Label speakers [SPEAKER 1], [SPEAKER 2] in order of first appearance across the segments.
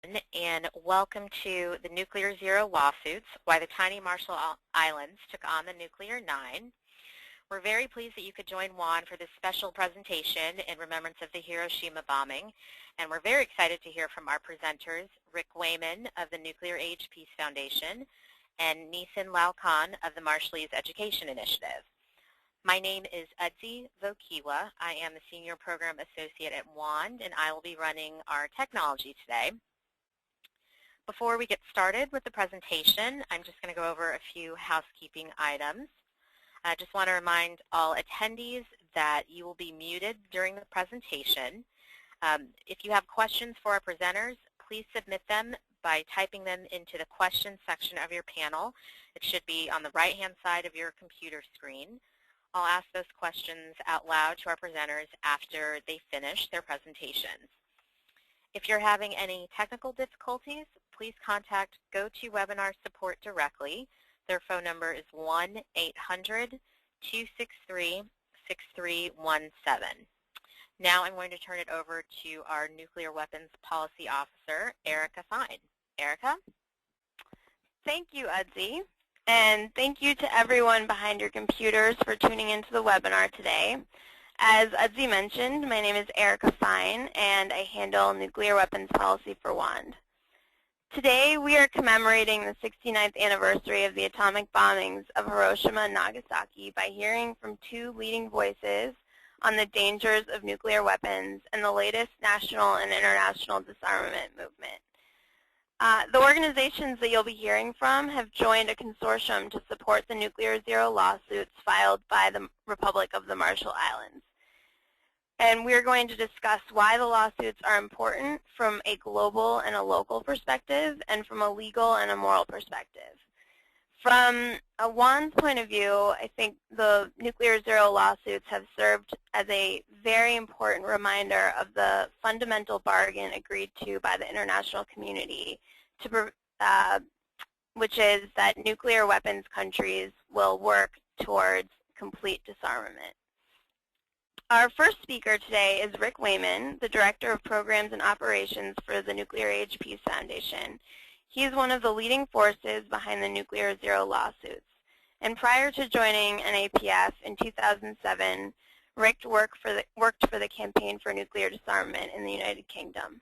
[SPEAKER 1] and welcome to the Nuclear Zero Lawsuits, Why the Tiny Marshall Islands Took on the Nuclear Nine. We're very pleased that you could join Juan for this special presentation in remembrance of the Hiroshima bombing, and we're very excited to hear from our presenters, Rick Wayman of the Nuclear Age Peace Foundation and Neisen Laukon of the Marshallese Education Initiative. My name is Udzi Vokiwa. I am the Senior Program Associate at WAND, and I will be running our technology today. Before we get started with the presentation, I'm just going to go over a few housekeeping items. I just want to remind all attendees that you will be muted during the presentation. If you have questions for our presenters, please submit them by typing them into the questions section of your panel. It should be on the right-hand side of your computer screen. I'll ask those questions out loud to our presenters after they finish their presentations. If you're having any technical difficulties, please contact GoToWebinar support directly. Their phone number is 1-800-263-6317. Now I'm going to turn it over to our Nuclear Weapons Policy Officer, Erica Fine. Erica?
[SPEAKER 2] Thank you, Udzi. And thank you to everyone behind your computers for tuning into the webinar today. As Udzi mentioned, my name is Erica Fine, and I handle nuclear weapons policy for WAND. Today, we are commemorating the 69th anniversary of the atomic bombings of Hiroshima and Nagasaki by hearing from two leading voices on the dangers of nuclear weapons and the latest national and international disarmament movement. The organizations that you'll be hearing from have joined a consortium to support the Nuclear Zero lawsuits filed by the Republic of the Marshall Islands. And we're going to discuss why the lawsuits are important from a global and a local perspective and from a legal and a moral perspective. From a WAND's point of view, I think the Nuclear Zero lawsuits have served as a very important reminder of the fundamental bargain agreed to by the international community, which is that nuclear weapons countries will work towards complete disarmament. Our first speaker today is Rick Wayman, the Director of Programs and Operations for the Nuclear Age Peace Foundation. He is one of the leading forces behind the Nuclear Zero lawsuits. And prior to joining NAPF in 2007, Rick worked for the Campaign for Nuclear Disarmament in the United Kingdom.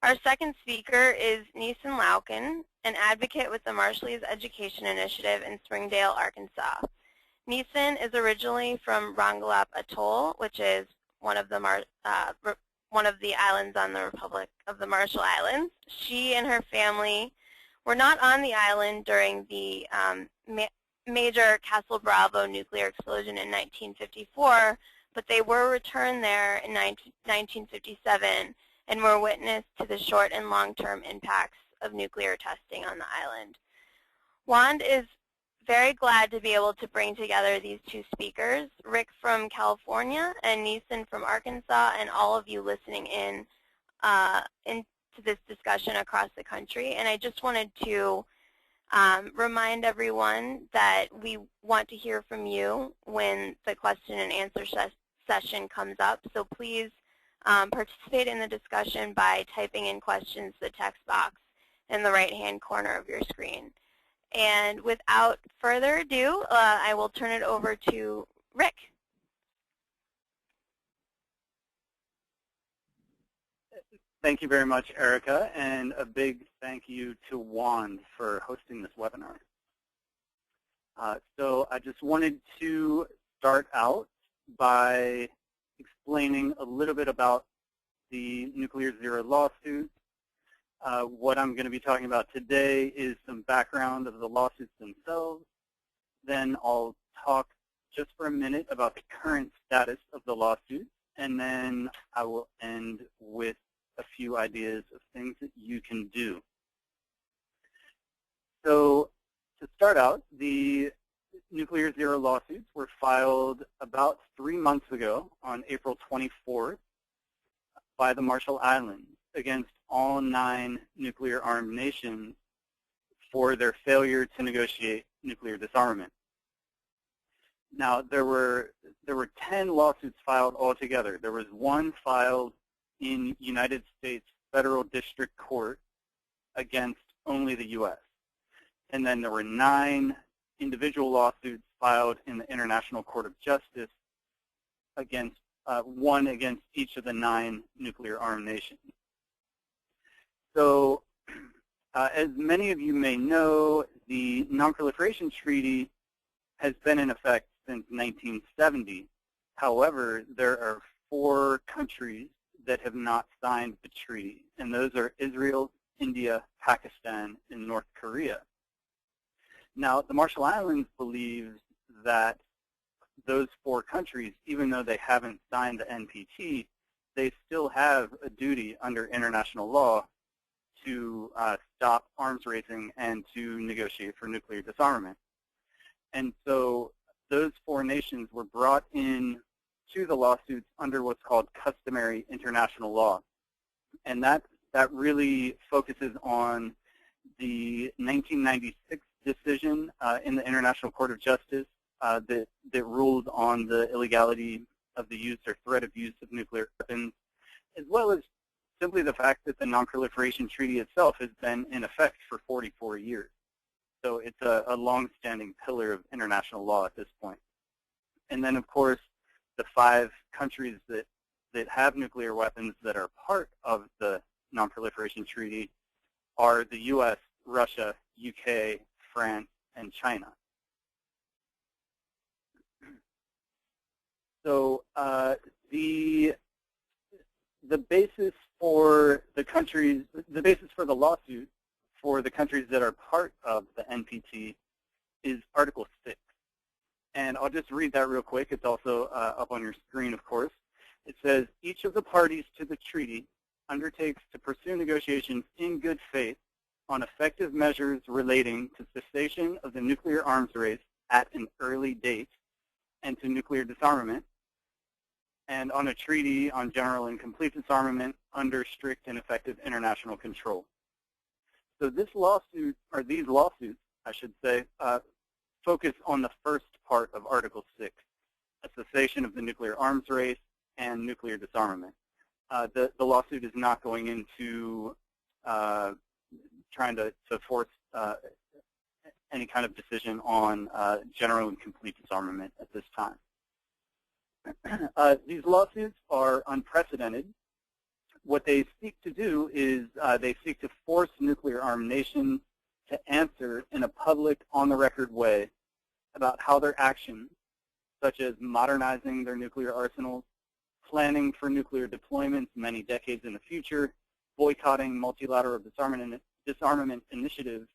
[SPEAKER 2] Our second speaker is Neisen Laukon, an advocate with the Marshallese Education Initiative in Springdale, Arkansas. Neisen is originally from Rongelap Atoll, which is one of the islands on the Republic of the Marshall Islands. She and her family were not on the island during the major Castle Bravo nuclear explosion in 1954, but they were returned there in 1957 and were witness to the short and long-term impacts of nuclear testing on the island. WAND is very glad to be able to bring together these two speakers, Rick from California and Neisen from Arkansas, and all of you listening in into this discussion across the country. And I just wanted to remind everyone that we want to hear from you when the question and answer session comes up. So please participate in the discussion by typing in questions to the text box in the right-hand corner of your screen. And without further ado, I will turn it over to Rick.
[SPEAKER 3] Thank you very much, Erica, and a big thank you to WAND for hosting this webinar. So I just wanted to start out by explaining a little bit about the Nuclear Zero lawsuit. What I'm going to be talking about today is some background of the lawsuits themselves. Then I'll talk just for a minute about the current status of the lawsuit, and then I will end with a few ideas of things that you can do. So to start out, the Nuclear Zero lawsuits were filed about 3 months ago on April 24th by the Marshall Islands against all 9 nuclear-armed nations for their failure to negotiate nuclear disarmament. Now, there were 10 lawsuits filed altogether. There was one filed in United States federal district court against only the U.S. And then there were 9 individual lawsuits filed in the International Court of Justice against one against each of the 9 nuclear-armed nations. So, as many of you may know, the Non-Proliferation Treaty has been in effect since 1970. However, there are 4 countries that have not signed the treaty, and those are Israel, India, Pakistan, and North Korea. Now, the Marshall Islands believes that those 4 countries, even though they haven't signed the NPT, they still have a duty under international law to stop arms raising and to negotiate for nuclear disarmament. And so those 4 nations were brought in to the lawsuits under what's called customary international law. And that really focuses on the 1996 decision in the International Court of Justice that ruled on the illegality of the use or threat of use of nuclear weapons, as well as simply the fact that the Non-Proliferation Treaty itself has been in effect for 44 years. So it's a long-standing pillar of international law at this point. And then, of course, the 5 countries that have nuclear weapons that are part of the Non-Proliferation Treaty are the U.S., Russia, UK, France, and China. So the basis for the lawsuit for the countries that are part of the NPT is Article 6. And I'll just read that real quick. It's also up on your screen, of course. It says, each of the parties to the treaty undertakes to pursue negotiations in good faith on effective measures relating to cessation of the nuclear arms race at an early date and to nuclear disarmament, and on a treaty on general and complete disarmament under strict and effective international control. So this lawsuit, or these lawsuits, I should say, focus on the first part of Article 6, a cessation of the nuclear arms race and nuclear disarmament. The lawsuit is not going into trying to force any kind of decision on general and complete disarmament at this time. These lawsuits are unprecedented. What they seek to do is they seek to force nuclear-armed nations to answer in a public, on-the-record way about how their actions, such as modernizing their nuclear arsenals, planning for nuclear deployments many decades in the future, boycotting multilateral disarmament initiatives,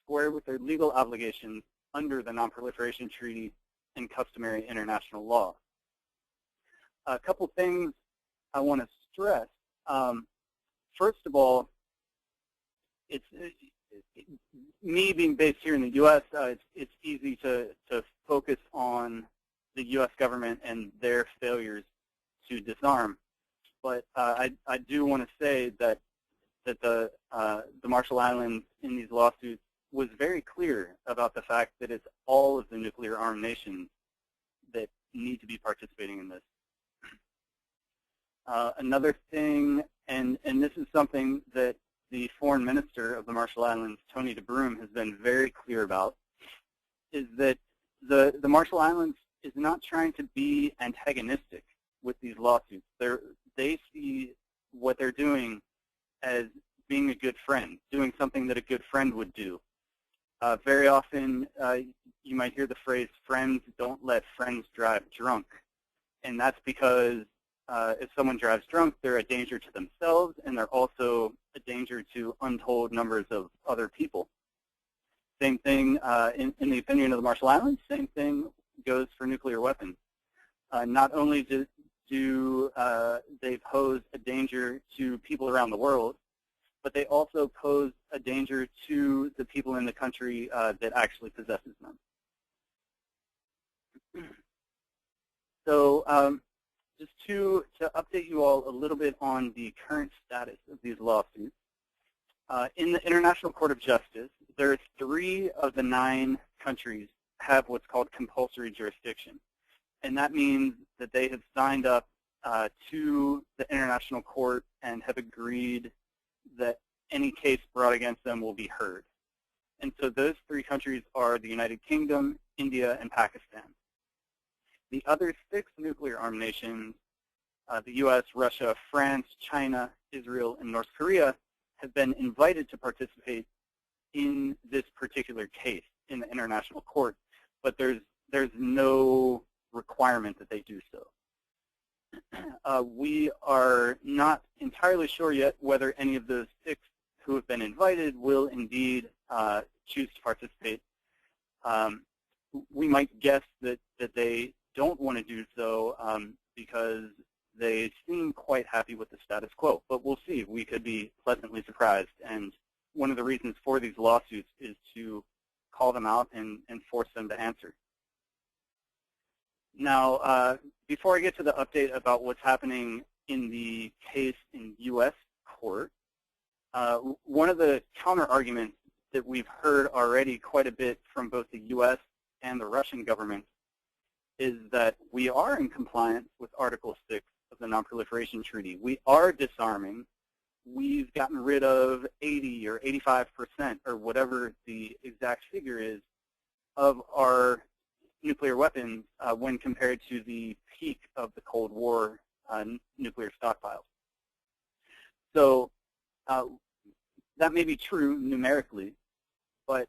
[SPEAKER 3] square with their legal obligations under the Non-Proliferation Treaty and customary international law. A couple things I want to stress. First of all, me being based here in the U.S., it's easy to focus on the U.S. government and their failures to disarm. But I do want to say that the Marshall Islands in these lawsuits was very clear about the fact that it's all of the nuclear-armed nations that need to be participating in this. Another thing, and this is something that the foreign minister of the Marshall Islands, Tony DeBroom, has been very clear about, is that the Marshall Islands is not trying to be antagonistic with these lawsuits. They see what they're doing as being a good friend, doing something that a good friend would do. Very often, you might hear the phrase, friends don't let friends drive drunk. And that's because if someone drives drunk, they're a danger to themselves, and they're also a danger to untold numbers of other people. Same thing in the opinion of the Marshall Islands, same thing goes for nuclear weapons. Not only do they pose a danger to people around the world, but they also pose a danger to the people in the country that actually possesses them. So just to update you all a little bit on the current status of these lawsuits, in the International Court of Justice, there are 3 of the 9 countries have what's called compulsory jurisdiction. And that means that they have signed up to the International Court and have agreed that any case brought against them will be heard. And so those three countries are the United Kingdom, India, and Pakistan. The other 6 nuclear-armed nations, the U.S., Russia, France, China, Israel, and North Korea, have been invited to participate in this particular case in the international court, but there's no requirement that they do so. We are not entirely sure yet whether any of those 6 who have been invited will indeed choose to participate. We might guess that they don't want to do so because they seem quite happy with the status quo, but we'll see. We could be pleasantly surprised, and one of the reasons for these lawsuits is to call them out and force them to answer. Now, before I get to the update about what's happening in the case in U.S. court, one of the counter-arguments that we've heard already quite a bit from both the U.S. and the Russian government is that we are in compliance with Article 6 of the Non-Proliferation Treaty. We are disarming. We've gotten rid of 80 or 85% or whatever the exact figure is of our nuclear weapons when compared to the peak of the Cold War nuclear stockpiles. So that may be true numerically, but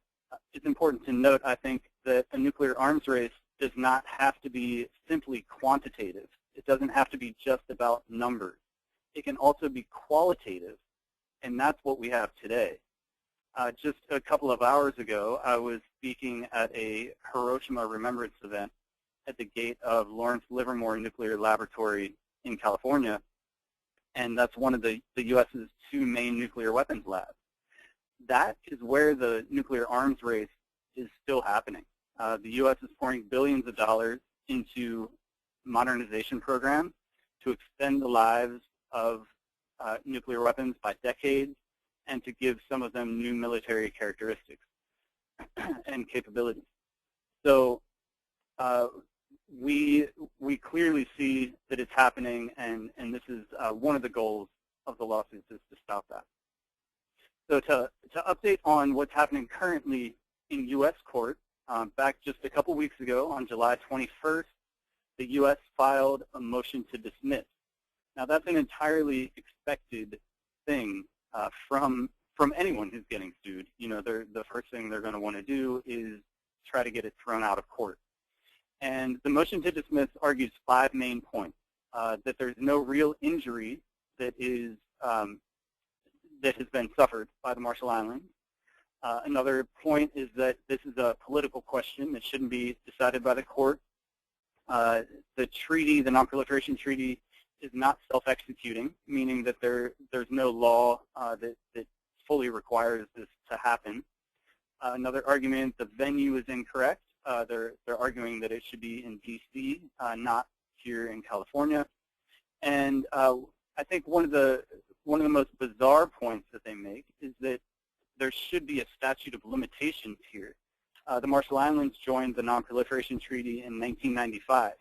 [SPEAKER 3] it's important to note, I think, that a nuclear arms race does not have to be simply quantitative. It doesn't have to be just about numbers. It can also be qualitative, and that's what we have today. Just a couple of hours ago, I was speaking at a Hiroshima Remembrance event at the gate of Lawrence Livermore Nuclear Laboratory in California, and that's one of the U.S.'s 2 main nuclear weapons labs. That is where the nuclear arms race is still happening. The U.S. is pouring billions of dollars into modernization programs to extend the lives of nuclear weapons by decades and to give some of them new military characteristics and capabilities. So we clearly see that it's happening, and this is one of the goals of the lawsuits is to stop that. So to update on what's happening currently in U.S. court, back just a couple weeks ago on July 21st, the U.S. filed a motion to dismiss. Now that's an entirely expected thing from anyone who's getting sued. You know, the first thing they're going to want to do is try to get it thrown out of court. And the motion to dismiss argues 5 main points. That there's no real injury that is that has been suffered by the Marshall Islands. Another point is that this is a political question that shouldn't be decided by the court. The treaty, the Non-Proliferation Treaty, is not self-executing, meaning that there's no law that fully requires this to happen. Another argument, the venue is incorrect. They're arguing that it should be in D.C., not here in California. And I think one of the most bizarre points that they make is that there should be a statute of limitations here. The Marshall Islands joined the Non-Proliferation Treaty in 1995.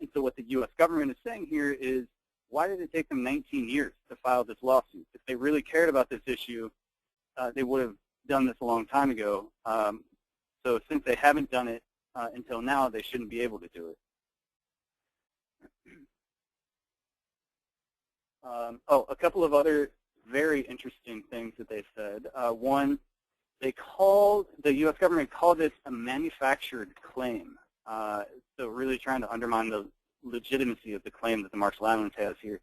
[SPEAKER 3] And so what the U.S. government is saying here is, why did it take them 19 years to file this lawsuit? If they really cared about this issue, they would have done this a long time ago. So since they haven't done it until now, they shouldn't be able to do it. A couple of other very interesting things that they said. One, the U.S. government called this a manufactured claim. So really trying to undermine the legitimacy of the claim that the Marshall Islands has here.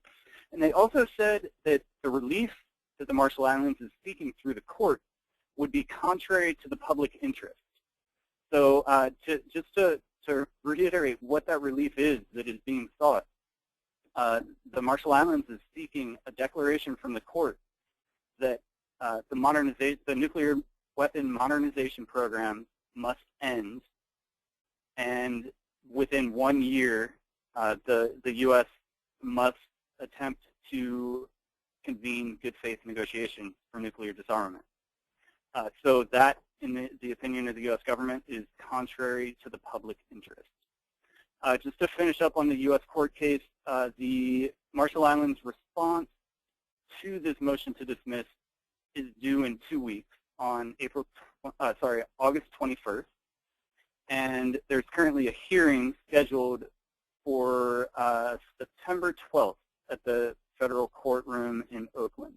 [SPEAKER 3] And they also said that the relief that the Marshall Islands is seeking through the court would be contrary to the public interest. So just to reiterate what that relief is that is being sought, the Marshall Islands is seeking a declaration from the court that the nuclear weapon modernization program must end, and within 1 year, the U.S. must attempt to convene good faith negotiations for nuclear disarmament. So that, in the opinion of the U.S. government, is contrary to the public interest. Just to finish up on the U.S. court case, the Marshall Islands' response to this motion to dismiss is due in 2 weeks on August 21st, and there's currently a hearing scheduled for September 12th at the federal courtroom in Oakland.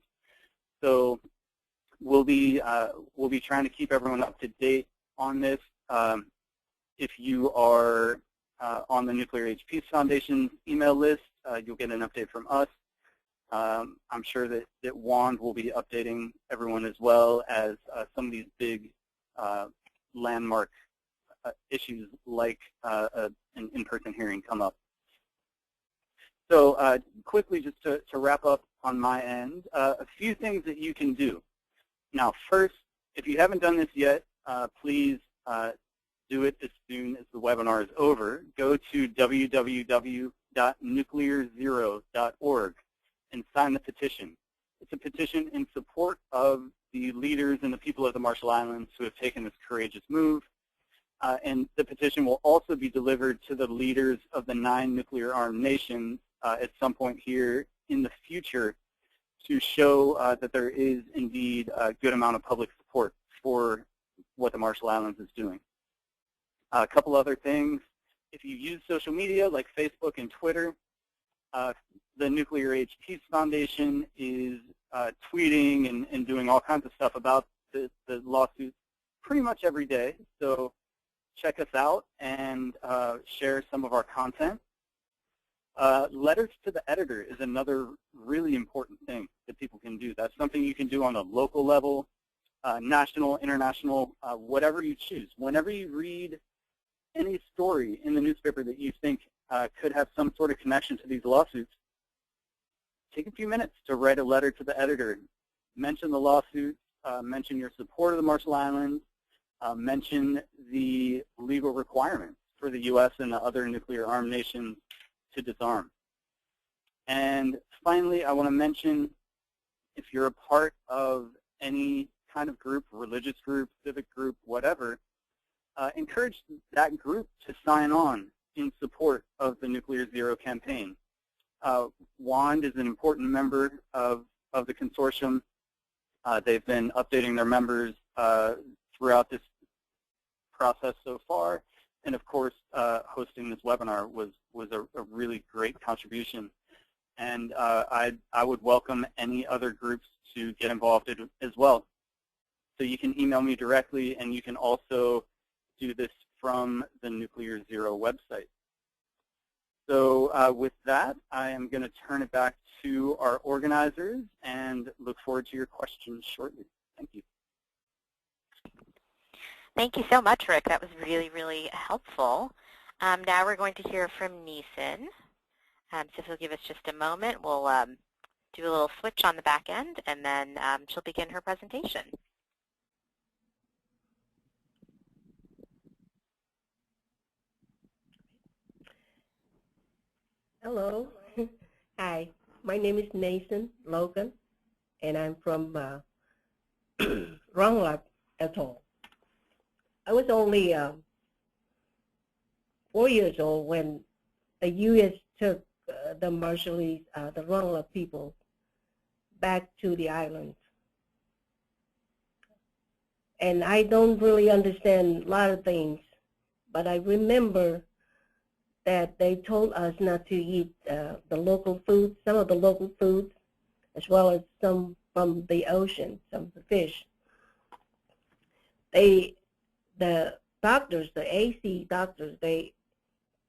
[SPEAKER 3] So we'll be trying to keep everyone up to date on this. If you are on the Nuclear Age Peace Foundation's email list, you'll get an update from us. I'm sure that WAND will be updating everyone as well as some of these big landmark issues like an in-person hearing come up. So quickly, just to wrap up on my end, a few things that you can do. Now, first, if you haven't done this yet, please do it as soon as the webinar is over. Go to www.nuclearzero.org and sign the petition. It's a petition in support of the leaders and the people of the Marshall Islands who have taken this courageous move. And the petition will also be delivered to the leaders of the 9 nuclear-armed nations at some point here in the future to show that there is indeed a good amount of public support for what the Marshall Islands is doing. A couple other things. If you use social media like Facebook and Twitter, the Nuclear Age Peace Foundation is tweeting and doing all kinds of stuff about the lawsuit pretty much every day. So check us out and share some of our content. Letters to the editor is another really important thing that people can do. That's something you can do on a local level, national, international, whatever you choose. Whenever you read any story in the newspaper that you think could have some sort of connection to these lawsuits, take a few minutes to write a letter to the editor. Mention the lawsuits, mention your support of the Marshall Islands, mention the legal requirements for the U.S. and the other nuclear-armed nations to disarm. And finally, I want to mention, if you're a part of any kind of group, religious group, civic group, whatever, encourage that group to sign on in support of the Nuclear Zero campaign. WAND is an important member of the consortium. They've been updating their members throughout this process so far. And of course, hosting this webinar was a really great contribution. And I would welcome any other groups to get involved as well. So you can email me directly, and you can also do this from the Nuclear Zero website. So with that, I am going to turn it back to our organizers and look forward to your questions shortly. Thank you.
[SPEAKER 1] Thank you so much, Rick. That was really, really helpful. Now we're going to hear from Neisen. So if you'll give us just a moment, we'll do a little switch on the back end, and then she'll begin her presentation.
[SPEAKER 4] Hello. Hi. My name is Neisen Laukon, and I'm from Ronglap Atoll. I was only 4 years old when the U.S. took the Marshallese, the Ronglap people, back to the islands. And I don't really understand a lot of things, but I remember that they told us not to eat the local food, some of the local foods, as well as some from the ocean, some of the fish. The doctors, the AC doctors, they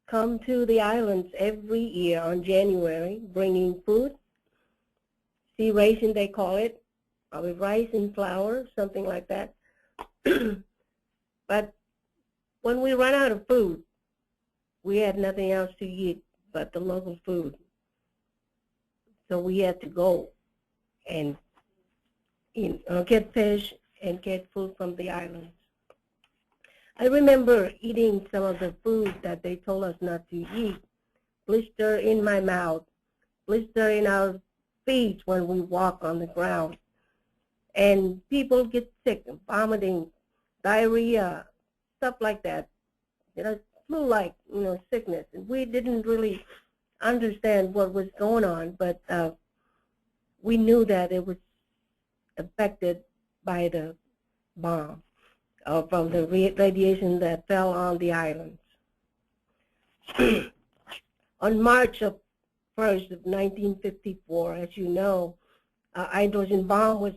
[SPEAKER 4] come to the islands every year on January, bringing food, sea ration they call it, probably rice and flour, something like that. But when we run out of food, we had nothing else to eat but the local food. So we had to go and get fish and get food from the islands. I remember eating some of the food that they told us not to eat, blister in my mouth, blister in our feet when we walk on the ground. And people get sick, vomiting, diarrhea, stuff like that. Flu-like, sickness. And we didn't really understand what was going on, but we knew that it was affected by the bomb, from the radiation that fell on the islands. On March 1st of 1954, as you know, hydrogen bomb was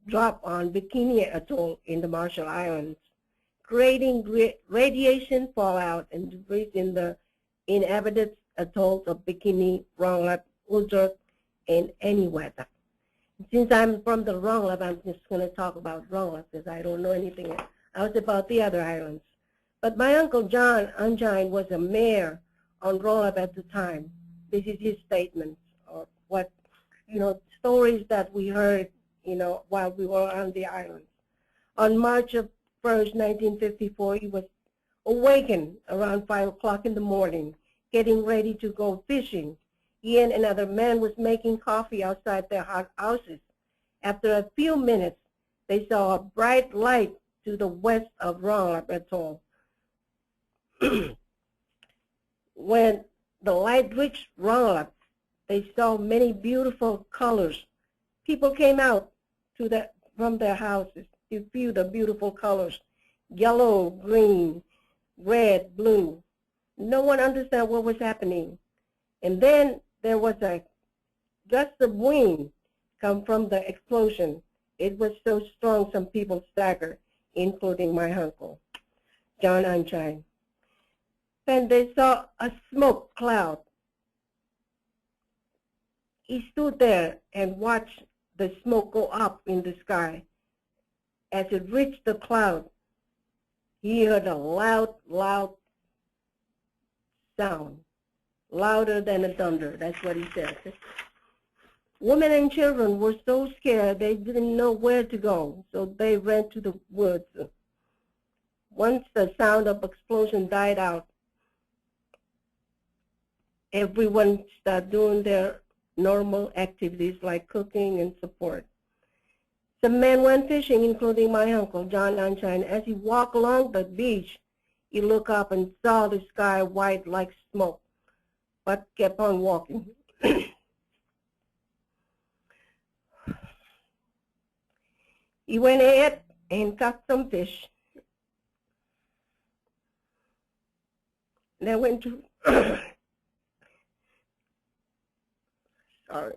[SPEAKER 4] dropped on Bikini Atoll in the Marshall Islands, creating radiation fallout and debris in the inhabited atolls of Bikini, Rongelap, Udruk, and Eniwetok. Since I'm from the Rongelap, I'm just going to talk about Rongelap because I don't know anything else about the other islands. But my uncle John Unjoin was a mayor on Rongelap at the time. This is his statement of what, stories that we heard, while we were on the islands. On March 1st, 1954, he was awakened around 5 o'clock in the morning, getting ready to go fishing. He and another man was making coffee outside their houses. After a few minutes, they saw a bright light to the west of Rongelap Atoll. When the light reached Rongelap, they saw many beautiful colors. People came out from their houses to view the beautiful colors, yellow, green, red, blue. No one understood what was happening. And then there was a gust of wind come from the explosion. It was so strong some people staggered, including my uncle, John Unjoin. Then they saw a smoke cloud. He stood there and watched the smoke go up in the sky. As it reached the cloud, he heard a loud sound, louder than a thunder. That's what he said. Women and children were so scared they didn't know where to go, so they ran to the woods. Once the sound of explosion died out, everyone started doing their normal activities like cooking and support. Some men went fishing, including my uncle, John Unjoin. As he walked along the beach, he looked up and saw the sky white like smoke, but kept on walking. He went ahead and caught some fish. They went to sorry.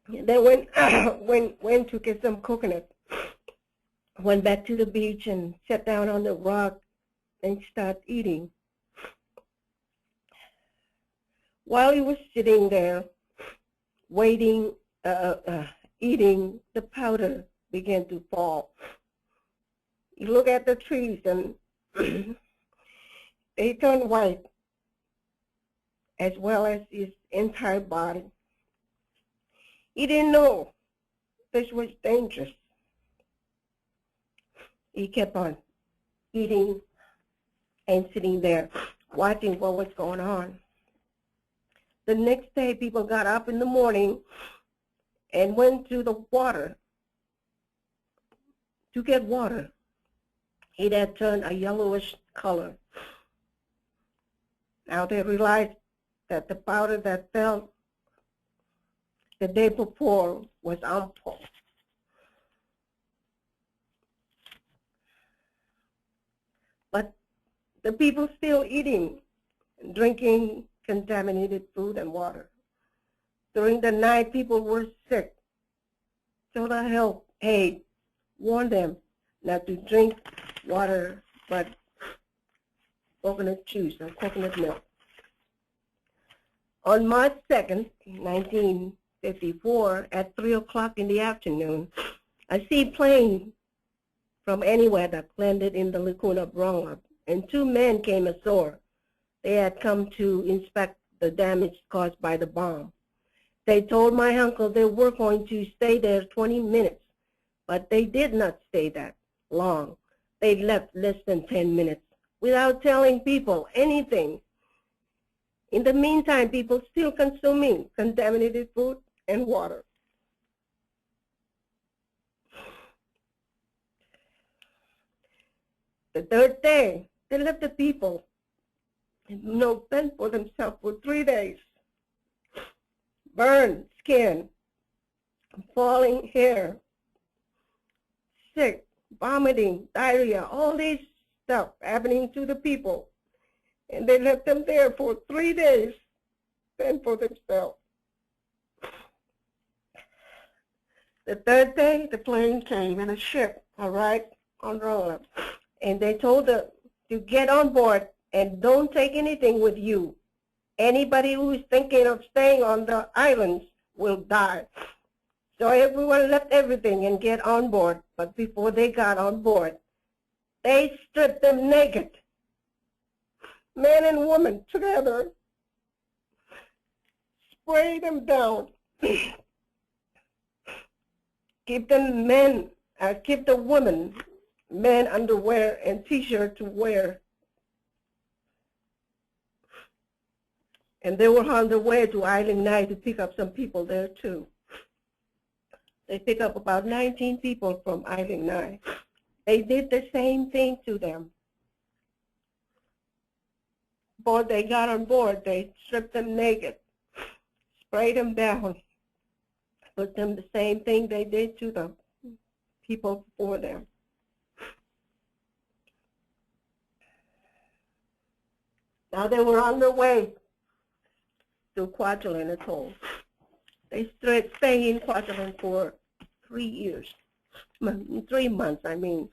[SPEAKER 4] They went to get some coconut, went back to the beach and sat down on the rock and started eating. While he was sitting there, waiting, eating, the powder began to fall. You look at the trees and they turned white, as well as his entire body. He didn't know this was dangerous. He kept on eating and sitting there watching what was going on. The next day, people got up in the morning and went to the water to get water. It had turned a yellowish color. Now they realized that the powder that fell the day before was harmful. But the people still eating, drinking contaminated food and water. During the night, people were sick. So the health aide warned them not to drink water, but coconut juice or coconut milk. On March 2nd, 1954, at 3 o'clock in the afternoon, a seaplane from anywhere that landed in the lagoon of Rongelap, and two men came ashore. They had come to inspect the damage caused by the bomb. They told my uncle they were going to stay there 20 minutes, but they did not stay that long. They left less than 10 minutes without telling people anything. In the meantime, people still consuming contaminated food and water. The third day, they left the people fend for themselves for 3 days. Burned skin, falling hair, sick, vomiting, diarrhea, all this stuff happening to the people. And they left them there for 3 days, fend for themselves. The third day, the plane came in a ship, arrived on Rolla, and they told them to get on board and don't take anything with you. Anybody who is thinking of staying on the islands will die. So everyone left everything and get on board. But before they got on board, they stripped them naked, men and women together, sprayed them down, give the women men underwear and T-shirt to wear. And they were on their way to Island 9 to pick up some people there too. They picked up about 19 people from Island 9. They did the same thing to them. But they got on board, they stripped them naked, sprayed them down, put them the same thing they did to the people before them. Now they were on their way to Kwajalein Atoll. They stayed in Kwajalein for 3 months, I mean.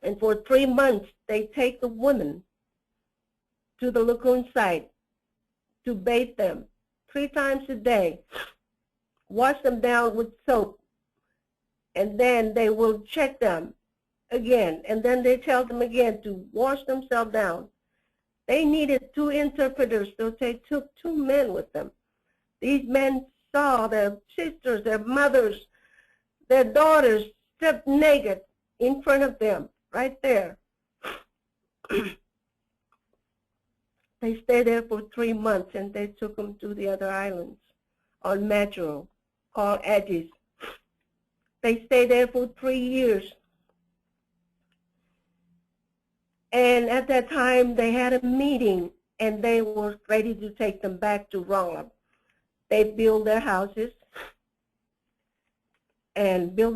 [SPEAKER 4] And for 3 months, they take the women to the lagoon site to bathe them 3 times a day, wash them down with soap, and then they will check them again, and then they tell them again to wash themselves down. They needed 2 interpreters, so they took 2 men with them. These men saw their sisters, their mothers, their daughters stripped naked in front of them, right there. They stayed there for 3 months, and they took them to the other islands on Metro, called Edges. They stayed there for 3 years. And at that time, they had a meeting, and they were ready to take them back to Rolla. They built their houses and built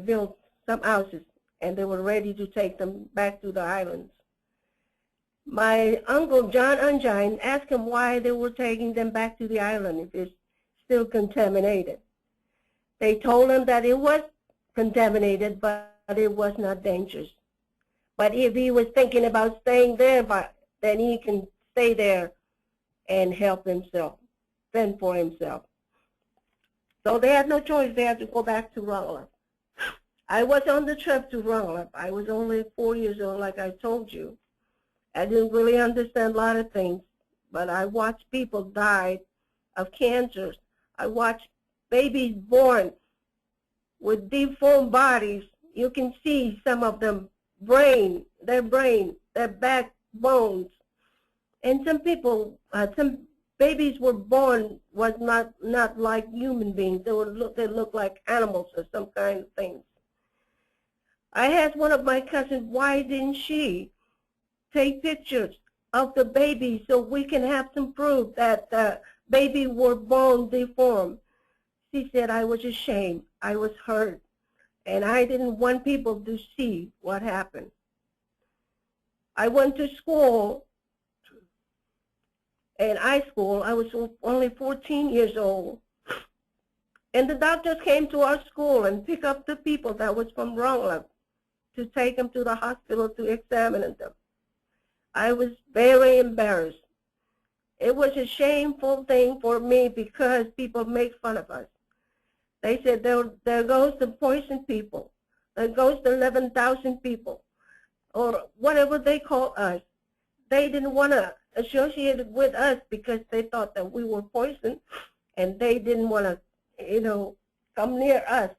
[SPEAKER 4] built some houses, and they were ready to take them back to the islands. My uncle, John Unjoin, asked him why they were taking them back to the island if it's still contaminated. They told him that it was contaminated, but it was not dangerous. But if he was thinking about staying there, then he can stay there and help himself, fend for himself. So they had no choice. They had to go back to Rolla. I was on the trip to Rolla. I was only 4 years old, like I told you. I didn't really understand a lot of things, but I watched people die of cancers. I watched babies born with deformed bodies. You can see some of them brain, their backbones. And some people, some babies were born was not like human beings. They looked like animals or some kind of things. I asked one of my cousins, why didn't she take pictures of the baby so we can have some proof that the baby were born deformed? She said, I was ashamed. I was hurt. And I didn't want people to see what happened. I went to school, in high school. I was only 14 years old. And the doctors came to our school and picked up the people that was from Rolla to take them to the hospital to examine them. I was very embarrassed. It was a shameful thing for me because people make fun of us. They said, there goes the poisoned people. There goes the 11,000 people, or whatever they call us. They didn't want to associate it with us because they thought that we were poisoned, and they didn't want to, come near us.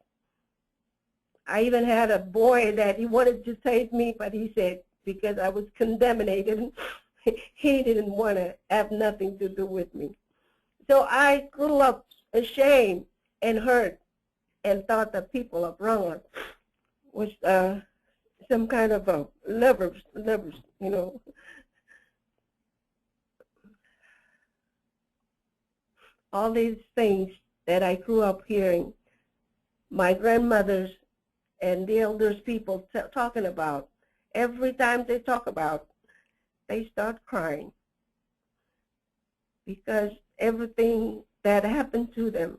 [SPEAKER 4] I even had a boy that he wanted to take me, but he said because I was contaminated, he didn't want to have nothing to do with me. So I grew up ashamed and hurt and thought the people of Rolla was some kind of a livers, you know. All these things that I grew up hearing my grandmothers and the elders people talking about. Every time they talk about, they start crying because everything that happened to them,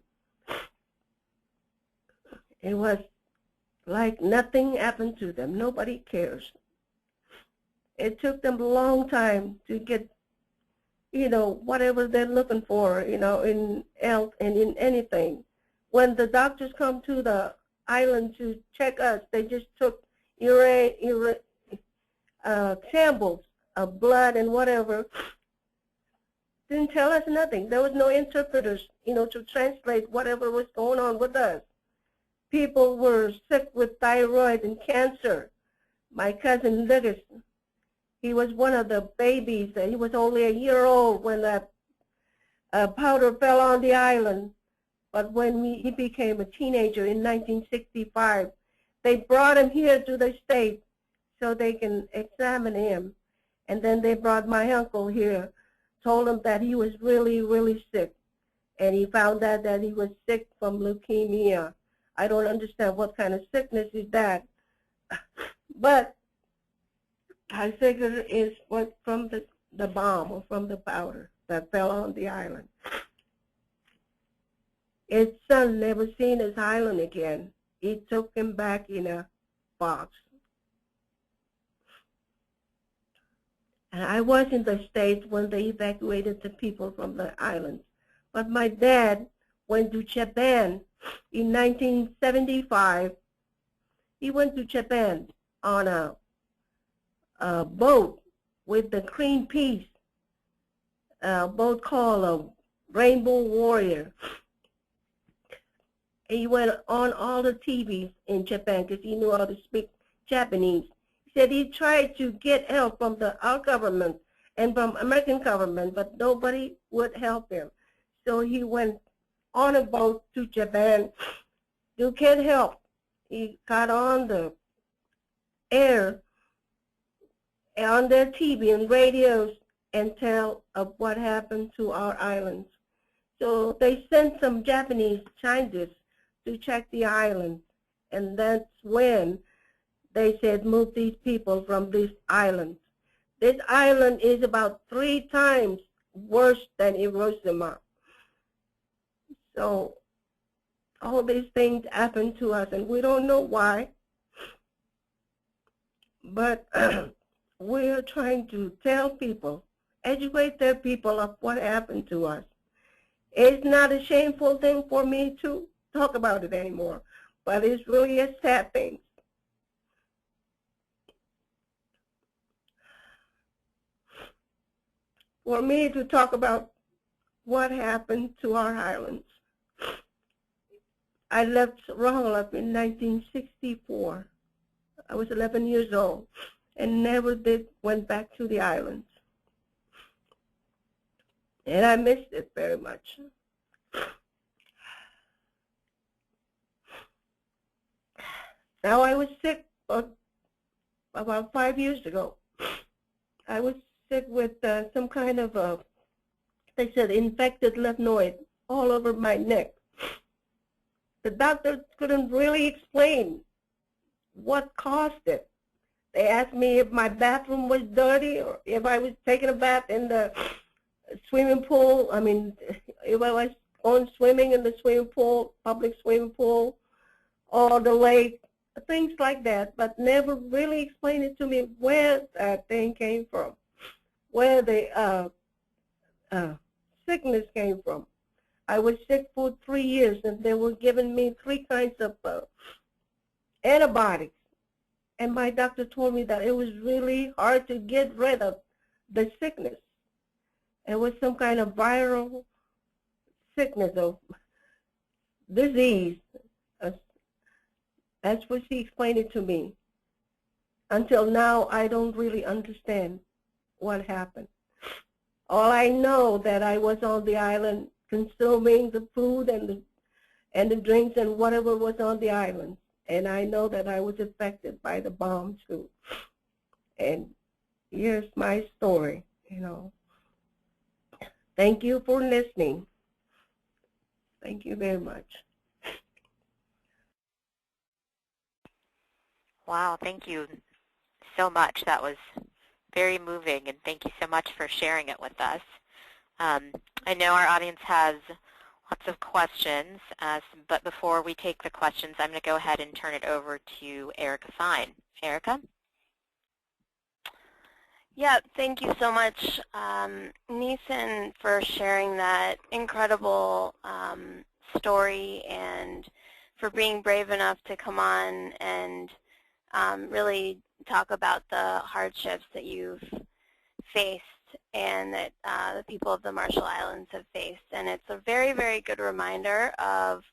[SPEAKER 4] it was like nothing happened to them. Nobody cares. It took them a long time to get, you know, whatever they're looking for, you know, in health and in anything. When the doctors come to the island to check us, they just took samples of blood and whatever. Didn't tell us nothing. There was no interpreters, you know, to translate whatever was going on with us. People were sick with thyroid and cancer. My cousin Lucas, he was one of the babies. He was only a year old when that powder fell on the island. But when he became a teenager in 1965, they brought him here to the States so they can examine him. And then they brought my uncle here, told him that he was really, really sick. And he found out that he was sick from leukemia. I don't understand what kind of sickness is that. But I figure it's what from the bomb or from the powder that fell on the island. His son never seen his island again. He took him back in a box. And I was in the States when they evacuated the people from the islands. But my dad went to Japan in 1975. He went to Japan on a boat with the Greenpeace, a boat called a Rainbow Warrior. He went on all the TVs in Japan because he knew how to speak Japanese. He said he tried to get help from our government and from American government, but nobody would help him. So he went on a boat to Japan to get help. He got on the air, on their TV and radios, and tell of what happened to our islands. So they sent some Japanese scientists to check the island, and that's when they said move these people from this island. This island is about 3 times worse than Hiroshima. So all these things happen to us, and we don't know why, but we're trying to tell people, educate their people of what happened to us. It's not a shameful thing for me to talk about it anymore, but it's really a sad thing. For me to talk about what happened to our islands. I left Rongelap in 1964. I was 11 years old and never went back to the islands. And I missed it very much. Now I was sick about 5 years ago. I was sick with some kind of they said infected lymph node all over my neck. The doctor couldn't really explain what caused it. They asked me if my bathroom was dirty or if I was taking a bath in the swimming pool. I mean, if I was going swimming in the swimming pool, public swimming pool, or the lake, things like that, but never really explained it to me where that thing came from, where the sickness came from. I was sick for 3 years, and they were giving me 3 kinds of antibiotics. And my doctor told me that it was really hard to get rid of the sickness. It was some kind of viral sickness or disease. That's what she explained it to me. Until now, I don't really understand what happened. All I know that I was on the island consuming the food and the drinks and whatever was on the island. And I know that I was affected by the bomb too. And here's my story, you know. Thank you for listening. Thank you very much.
[SPEAKER 1] Wow, thank you so much. That was very moving, and thank you so much for sharing it with us. I know our audience has lots of questions, but before we take the questions, I'm going to go ahead and turn it over to Erica Fine. Erica?
[SPEAKER 2] Yeah, thank you so much, Neisen, for sharing that incredible story and for being brave enough to come on and really talk about the hardships that you've faced and that the people of the Marshall Islands have faced. And it's a very, very good reminder of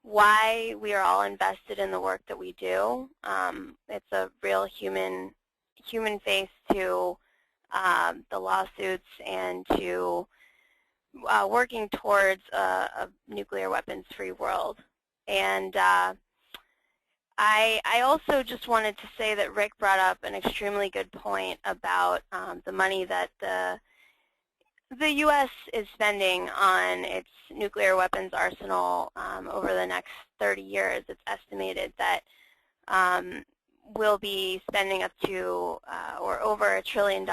[SPEAKER 2] why we are all invested in the work that we do. It's a real human face to the lawsuits and to working towards a nuclear weapons-free world. And I also just wanted to say that Rick brought up an extremely good point about the money that the U.S. is spending on its nuclear weapons arsenal over the next 30 years. It's estimated that we'll be spending up to or over $1 trillion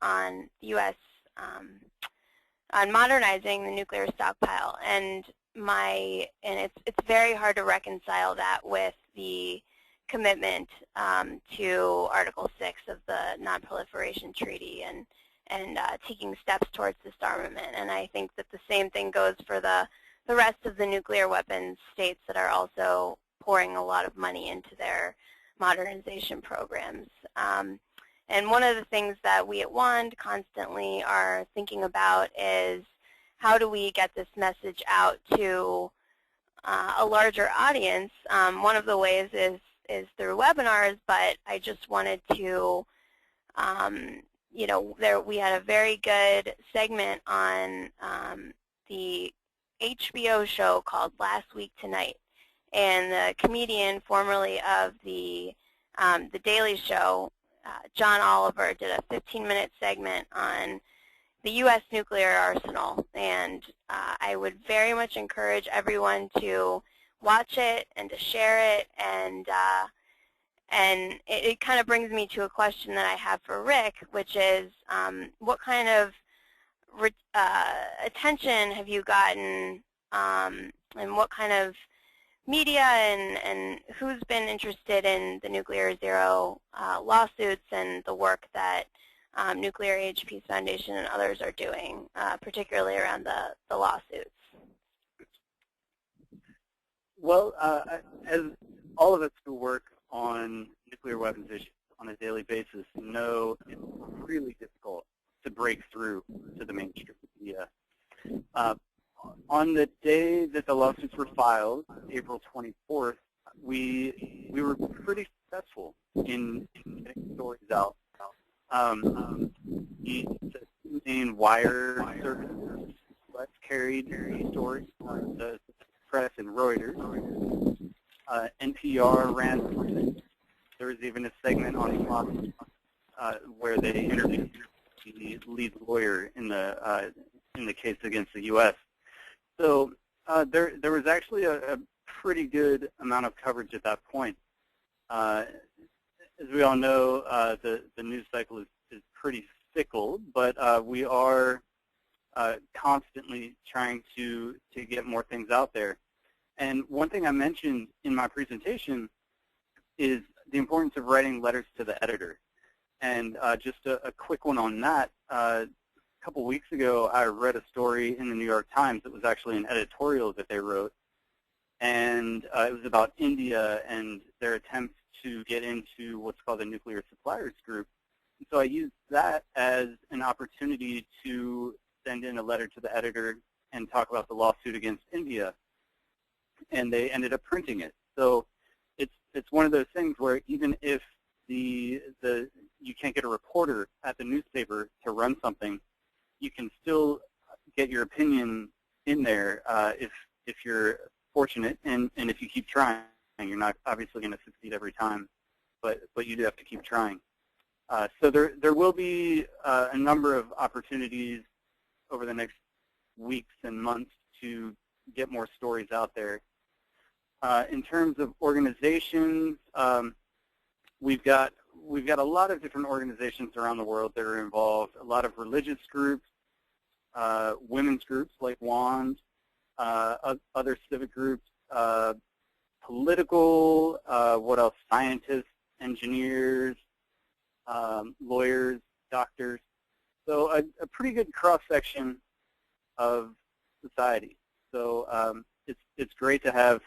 [SPEAKER 2] on U.S. On modernizing the nuclear stockpile, and it's very hard to reconcile that with the commitment to Article 6 of the Non-Proliferation Treaty and taking steps towards disarmament. And I think that the same thing goes for the rest of the nuclear weapons states that are also pouring a lot of money into their modernization programs. And one of the things that we at WAND constantly are thinking about is how do we get this message out to a larger audience. One of the ways is through webinars, but I just wanted to, you know, we had a very good segment on the HBO show called Last Week Tonight, and the comedian formerly of the Daily Show, John Oliver, did a 15-minute segment on the U.S. nuclear arsenal, and I would very much encourage everyone to watch it and to share it, and it kind of brings me to a question that I have for Rick, which is what kind of attention have you gotten, and what kind of media and who's been interested in the Nuclear Zero lawsuits and the work that Nuclear Age Peace Foundation and others are doing, particularly around the lawsuits?
[SPEAKER 3] Well, as all of us who work on nuclear weapons issues on a daily basis know, it's really difficult to break through to the mainstream media. On the day that the lawsuits were filed, April 24th, we were pretty successful in getting stories out. The main wire services carried the story, the press and Reuters. NPR ran. There was even a segment on Fox where they interviewed the lead lawyer in the case against the U.S. So there was actually a pretty good amount of coverage at that point. As we all know, the news cycle is pretty fickle, but we are constantly trying to get more things out there. And one thing I mentioned in my presentation is the importance of writing letters to the editor. And just a quick one on that. A couple weeks ago, I read a story in the New York Times that was actually an editorial that they wrote. And it was about India and their attempts to get into what's called the Nuclear Suppliers Group. And so I used that as an opportunity to send in a letter to the editor and talk about the lawsuit against India. And they ended up printing it. So it's one of those things where even if you can't get a reporter at the newspaper to run something, you can still get your opinion in there if you're fortunate and if you keep trying. You're not obviously going to succeed every time, but you do have to keep trying. So there will be a number of opportunities over the next weeks and months to get more stories out there. In terms of organizations, we've got a lot of different organizations around the world that are involved. A lot of religious groups, women's groups like WAND, other civic groups, political, what else? Scientists, engineers, lawyers, doctors. So a pretty good cross-section of society. So it's great to have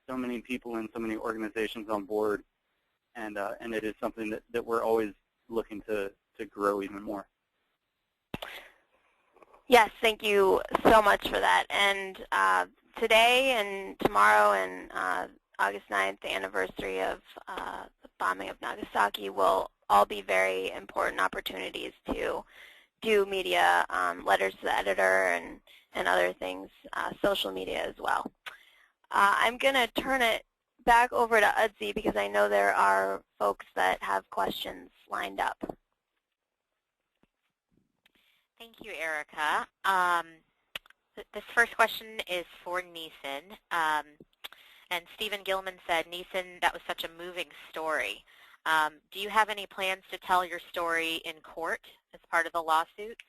[SPEAKER 3] so many people and so many organizations on board, and it is something that we're always looking to grow even more.
[SPEAKER 2] Yes, thank you so much for that. And today and tomorrow and August 9th, the anniversary of the bombing of Nagasaki, will all be very important opportunities to do media, letters to the editor, and other things, social media as well. I'm going to turn it back over to Udzi because I know there are folks that have questions lined up.
[SPEAKER 1] Thank you, Erica. This first question is for Neisen. And Stephen Gilman said, Neisen, that was such a moving story. Do you have any plans to tell your story in court as part of the lawsuit?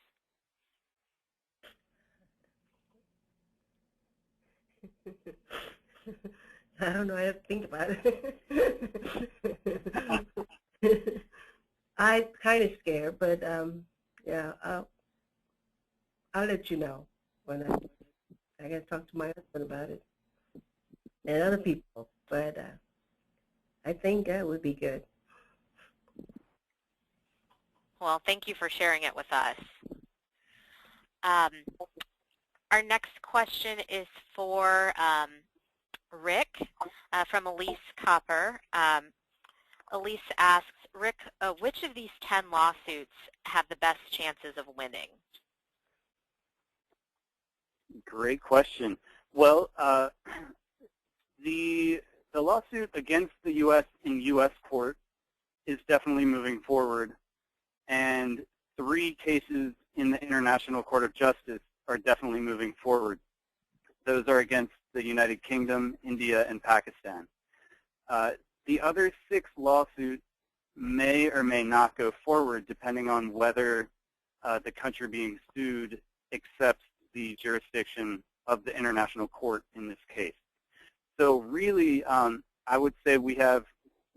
[SPEAKER 4] I don't know. I have to think about it. I'm kind of scared, but yeah, I'll let you know when I got to talk to my husband about it and other people. But I think that would be good.
[SPEAKER 1] Well, thank you for sharing it with us. Our next question is for Rick from Elise Copper. Elise asks, Rick, which of these 10 lawsuits have the best chances of winning?
[SPEAKER 3] Great question. Well, the lawsuit against the U.S. in U.S. court is definitely moving forward, and 3 cases in the International Court of Justice are definitely moving forward. Those are against the United Kingdom, India, and Pakistan. The other 6 lawsuits may or may not go forward depending on whether the country being sued accepts the jurisdiction of the International Court in this case. So really, I would say we have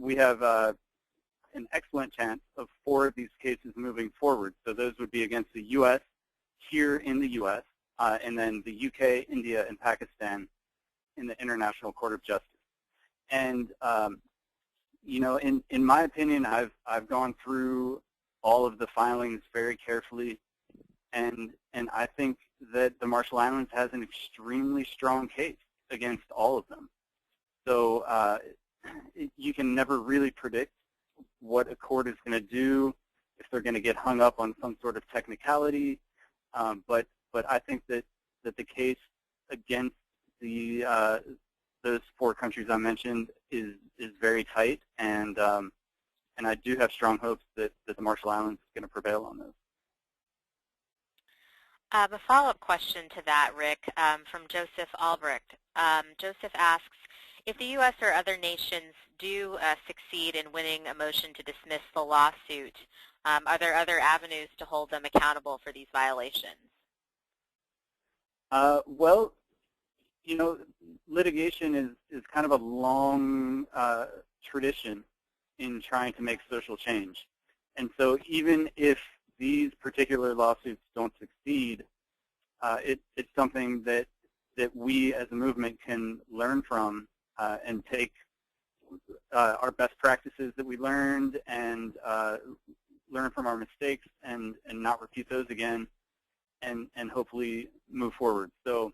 [SPEAKER 3] an excellent chance of 4 of these cases moving forward. So those would be against the U.S., here in the U.S., and then the UK, India, and Pakistan in the International Court of Justice. And you know, in my opinion, I've gone through all of the filings very carefully, and I think that the Marshall Islands has an extremely strong case against all of them. So you can never really predict what a court is going to do, if they're going to get hung up on some sort of technicality. But I think that the case against those 4 countries I mentioned is very tight, and I do have strong hopes that the Marshall Islands is going to prevail on those.
[SPEAKER 1] A follow-up question to that, Rick, from Joseph Albrecht. Joseph asks, if the U.S. or other nations do succeed in winning a motion to dismiss the lawsuit, are there other avenues to hold them accountable for these violations?
[SPEAKER 3] Well, you know, litigation is kind of a long tradition in trying to make social change. And so even if these particular lawsuits don't succeed, it's something that we as a movement can learn from and take our best practices that we learned and learn from our mistakes and not repeat those again, and hopefully move forward. So,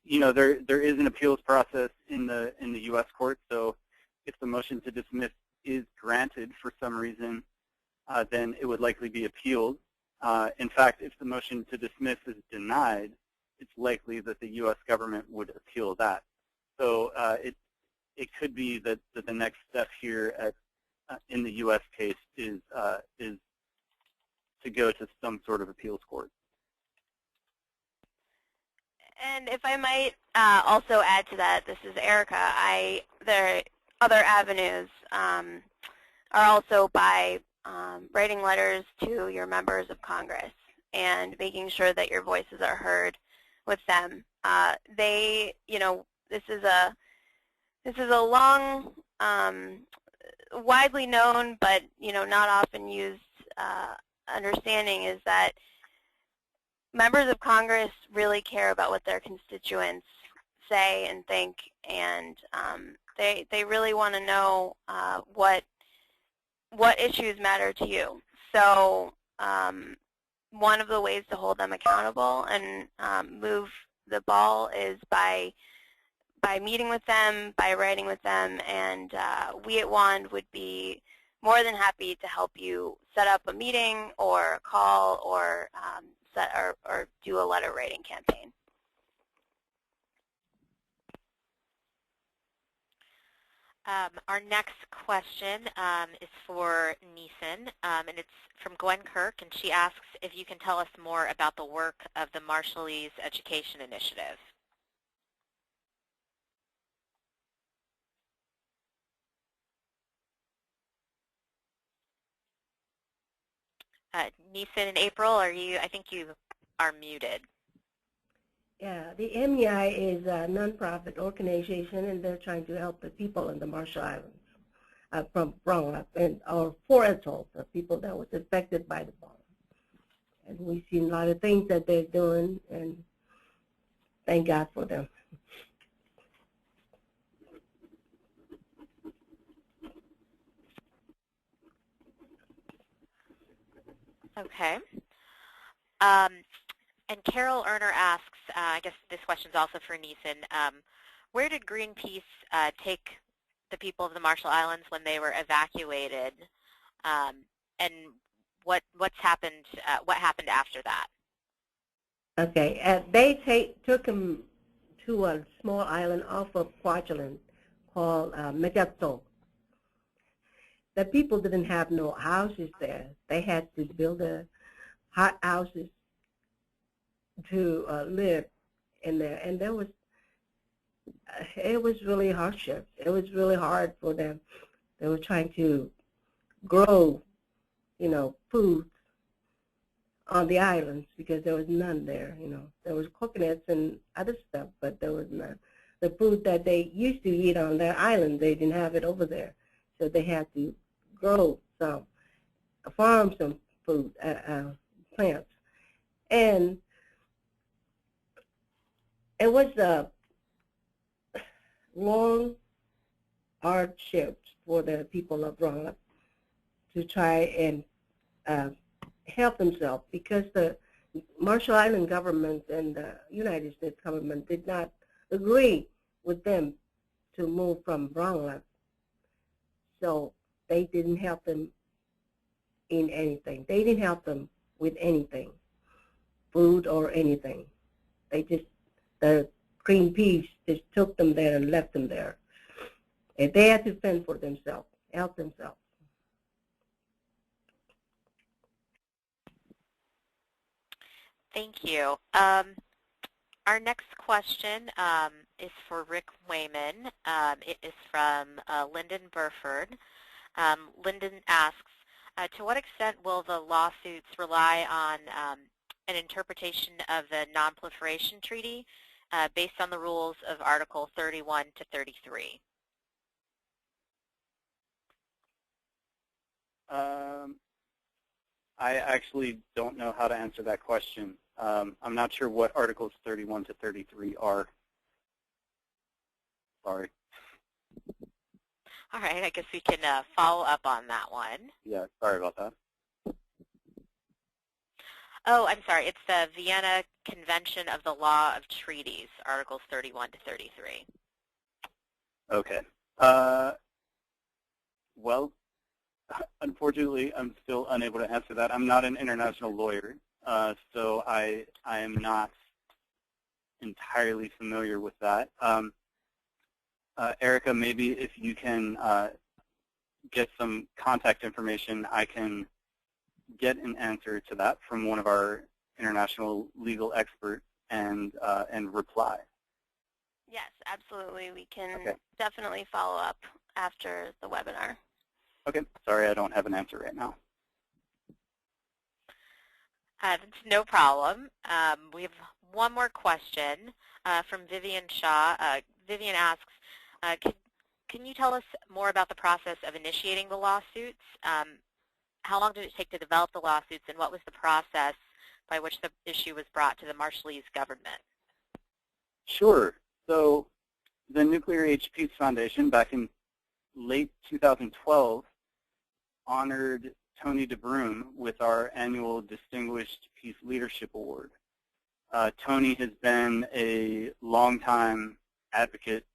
[SPEAKER 3] you know, there is an appeals process in the U.S. court. So, if the motion to dismiss is granted for some reason, then it would likely be appealed. In fact, if the motion to dismiss is denied, it's likely that the U.S. government would appeal that. So it could be that the next step here in the U.S. case is to go to some sort of appeals court.
[SPEAKER 2] And if I might also add to that, this is Erica. There are other avenues are also by writing letters to your members of Congress and making sure that your voices are heard with them. This is a long, widely known, but not often used understanding is that members of Congress really care about what their constituents say and think, and they really want to know what issues matter to you. So one of the ways to hold them accountable and move the ball is by meeting with them, by writing with them, and we at WAND would be more than happy to help you set up a meeting or a call or or do a letter writing campaign.
[SPEAKER 1] Our next question is for Neisen, and it's from Gwen Kirk, and she asks if you can tell us more about the work of the Marshallese Education Initiative. Neisen and April, I think you are muted.
[SPEAKER 4] Yeah, the MEI is a nonprofit organization, and they're trying to help the people in the Marshall Islands from Bronx or 4 atolls, the people that was affected by the bomb. And we've seen a lot of things that they're doing, and thank God for them.
[SPEAKER 1] Okay. And Carol Erner asks, I guess this question is also for Neisen, where did Greenpeace take the people of the Marshall Islands when they were evacuated, and what happened after that?
[SPEAKER 4] Okay, they took them to a small island off of Kwajalein called Megato. The people didn't have no houses there. They had to build hot houses to live in there, and it was really hardship. It was really hard for them. They were trying to grow, food on the islands because there was none there. There was coconuts and other stuff, but there was none. The food that they used to eat on their island, they didn't have it over there, so they had to farm some food, plants, and it was a long hardship for the people of Bronx to try and help themselves because the Marshall Island government and the United States government did not agree with them to move from Bronx. So they didn't help them in anything. They didn't help them with anything, food or anything. The Greenpeace just took them there and left them there. And they had to fend for themselves, help themselves.
[SPEAKER 1] Thank you. Our next question is for Rick Wayman. It is from Lyndon Burford. Lyndon asks, to what extent will the lawsuits rely on an interpretation of the Non-Proliferation Treaty based on the rules of Article 31 to 33?
[SPEAKER 3] I actually don't know how to answer that question. I'm not sure what Articles 31 to 33 are. Sorry.
[SPEAKER 1] All right, I guess we can follow up on that one.
[SPEAKER 3] Yeah, sorry about that.
[SPEAKER 1] Oh, I'm sorry. It's the Vienna Convention of the Law of Treaties, Articles 31 to 33.
[SPEAKER 3] Okay. Well, unfortunately, I'm still unable to answer that. I'm not an international lawyer, so I am not entirely familiar with that. Erica, maybe if you can get some contact information, I can get an answer to that from one of our international legal experts and reply.
[SPEAKER 2] Yes, absolutely. We can
[SPEAKER 3] Okay.
[SPEAKER 2] definitely follow up after the webinar.
[SPEAKER 3] Okay. Sorry, I don't have an answer right now.
[SPEAKER 1] That's no problem. We have one more question from Vivian Shaw. Vivian asks, can you tell us more about the process of initiating the lawsuits? How long did it take to develop the lawsuits, and what was the process by which the issue was brought to the Marshallese government?
[SPEAKER 3] Sure. So the Nuclear Age Peace Foundation, back in late 2012, honored Tony DeBroom with our annual Distinguished Peace Leadership Award. Tony has been a longtime advocate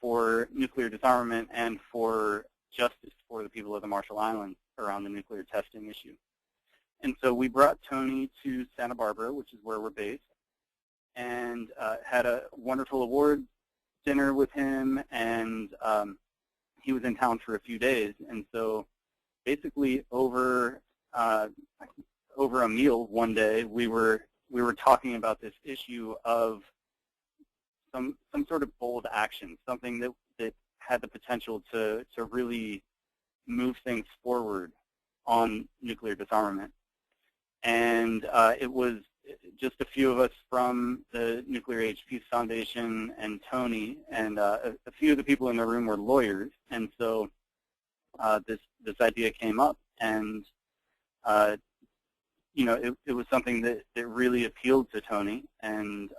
[SPEAKER 3] for nuclear disarmament and for justice for the people of the Marshall Islands around the nuclear testing issue. And so we brought Tony to Santa Barbara, which is where we're based, and had a wonderful award dinner with him, and he was in town for a few days. And so basically over a meal one day, we were talking about this issue of some sort of bold action, something that had the potential to really move things forward on nuclear disarmament. And it was just a few of us from the Nuclear Age Peace Foundation and Tony, and a few of the people in the room were lawyers. And so this idea came up, and you know, it was something that really appealed to Tony, and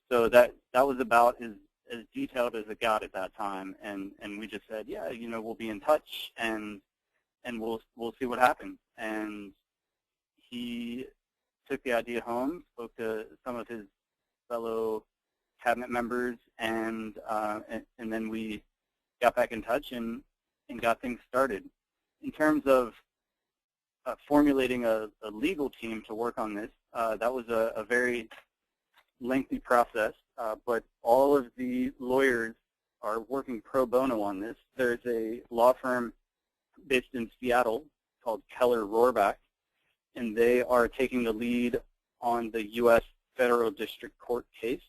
[SPEAKER 3] so that was about as detailed as it got at that time. And we just said, yeah, you know, we'll be in touch, and we'll see what happens. And he took the idea home, spoke to some of his fellow cabinet members, and then we got back in touch and got things started. In terms of formulating a legal team to work on this, that was a very lengthy process, but all of the lawyers are working pro bono on this. There's a law firm based in Seattle called Keller Rohrbach, and they are taking the lead on the U.S. Federal District Court case.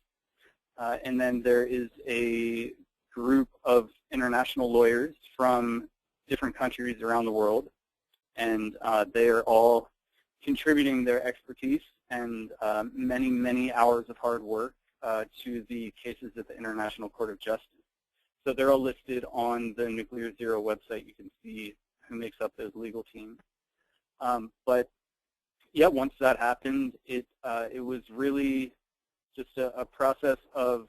[SPEAKER 3] And then there is a group of international lawyers from different countries around the world, and they are all contributing their expertise and many, many hours of hard work to the cases at the International Court of Justice. So they're all listed on the Nuclear Zero website. You can see who makes up those legal teams. But yeah, once that happened, it was really just a process of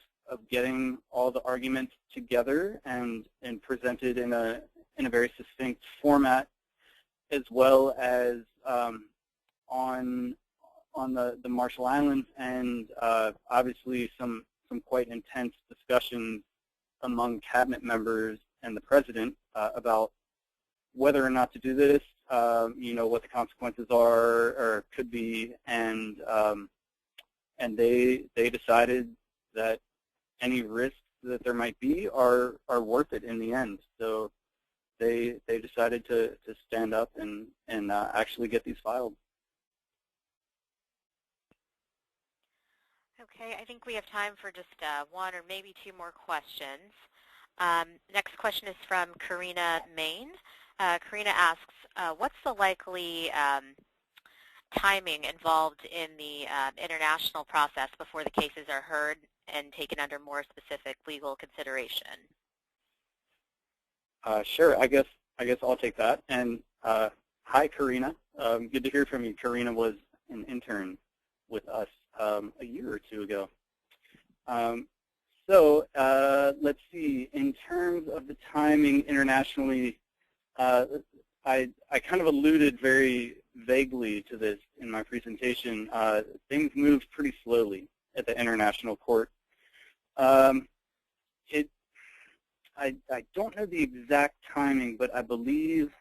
[SPEAKER 3] getting all the arguments together and presented in a very succinct format, as well as on the Marshall Islands, and obviously some quite intense discussions among cabinet members and the president about whether or not to do this, you know, what the consequences are or could be, and they decided that any risks that there might be are worth it in the end. So they decided to stand up and actually get these filed.
[SPEAKER 1] Okay, I think we have time for just one or maybe two more questions. Next question is from Karina Main. Karina asks, what's the likely timing involved in the international process before the cases are heard and taken under more specific legal consideration?
[SPEAKER 3] Sure, I guess I'll take that. And hi, Karina. Good to hear from you. Karina was an intern with us a year or two ago. So let's see. In terms of the timing internationally, I kind of alluded very vaguely to this in my presentation. Things moved pretty slowly at the international court. I don't know the exact timing, but I believe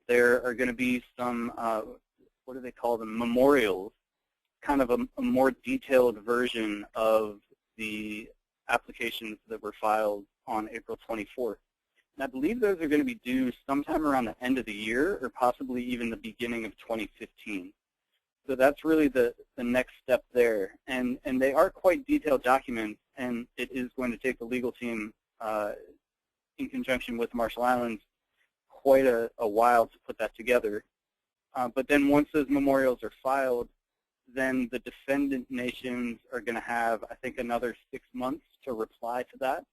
[SPEAKER 3] there are going to be some, what do they call them, memorials, kind of a more detailed version of the applications that were filed on April 24th. And I believe those are going to be due sometime around the end of the year or possibly even the beginning of 2015. So that's really the next step there. And they are quite detailed documents, and it is going to take the legal team in conjunction with Marshall Islands quite a while to put that together. But then once those memorials are filed, then the defendant nations are going to have, I think, another 6 months to reply to that.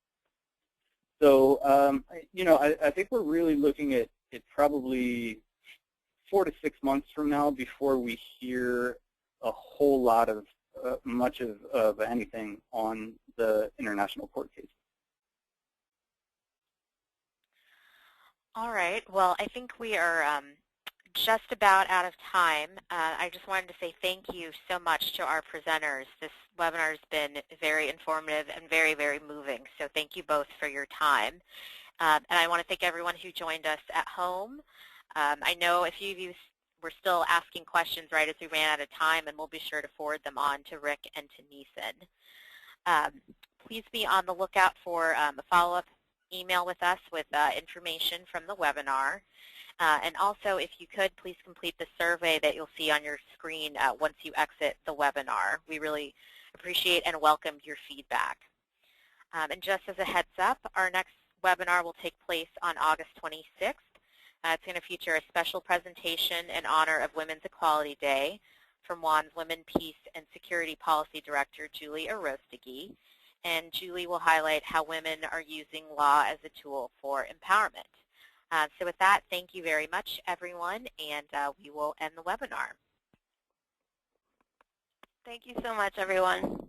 [SPEAKER 3] So, I think we're really looking at probably 4 to 6 months from now before we hear a whole lot of, much of anything on the international court case.
[SPEAKER 1] All right. Well, I think we are just about out of time. I just wanted to say thank you so much to our presenters. This webinar has been very informative and very, very moving. So thank you both for your time. And I want to thank everyone who joined us at home. I know a few of you were still asking questions right as we ran out of time, and we'll be sure to forward them on to Rick and to Neisen. Please be on the lookout for a follow-up email with us with information from the webinar. And also, if you could, please complete the survey that you'll see on your screen once you exit the webinar. We really appreciate and welcome your feedback. And just as a heads up, our next webinar will take place on August 26th. It's going to feature a special presentation in honor of Women's Equality Day from WAN's Women, Peace, and Security Policy Director, Julie Arostegui. And Julie will highlight how women are using law as a tool for empowerment. So with that, thank you very much, everyone, and we will end the webinar.
[SPEAKER 2] Thank you so much, everyone.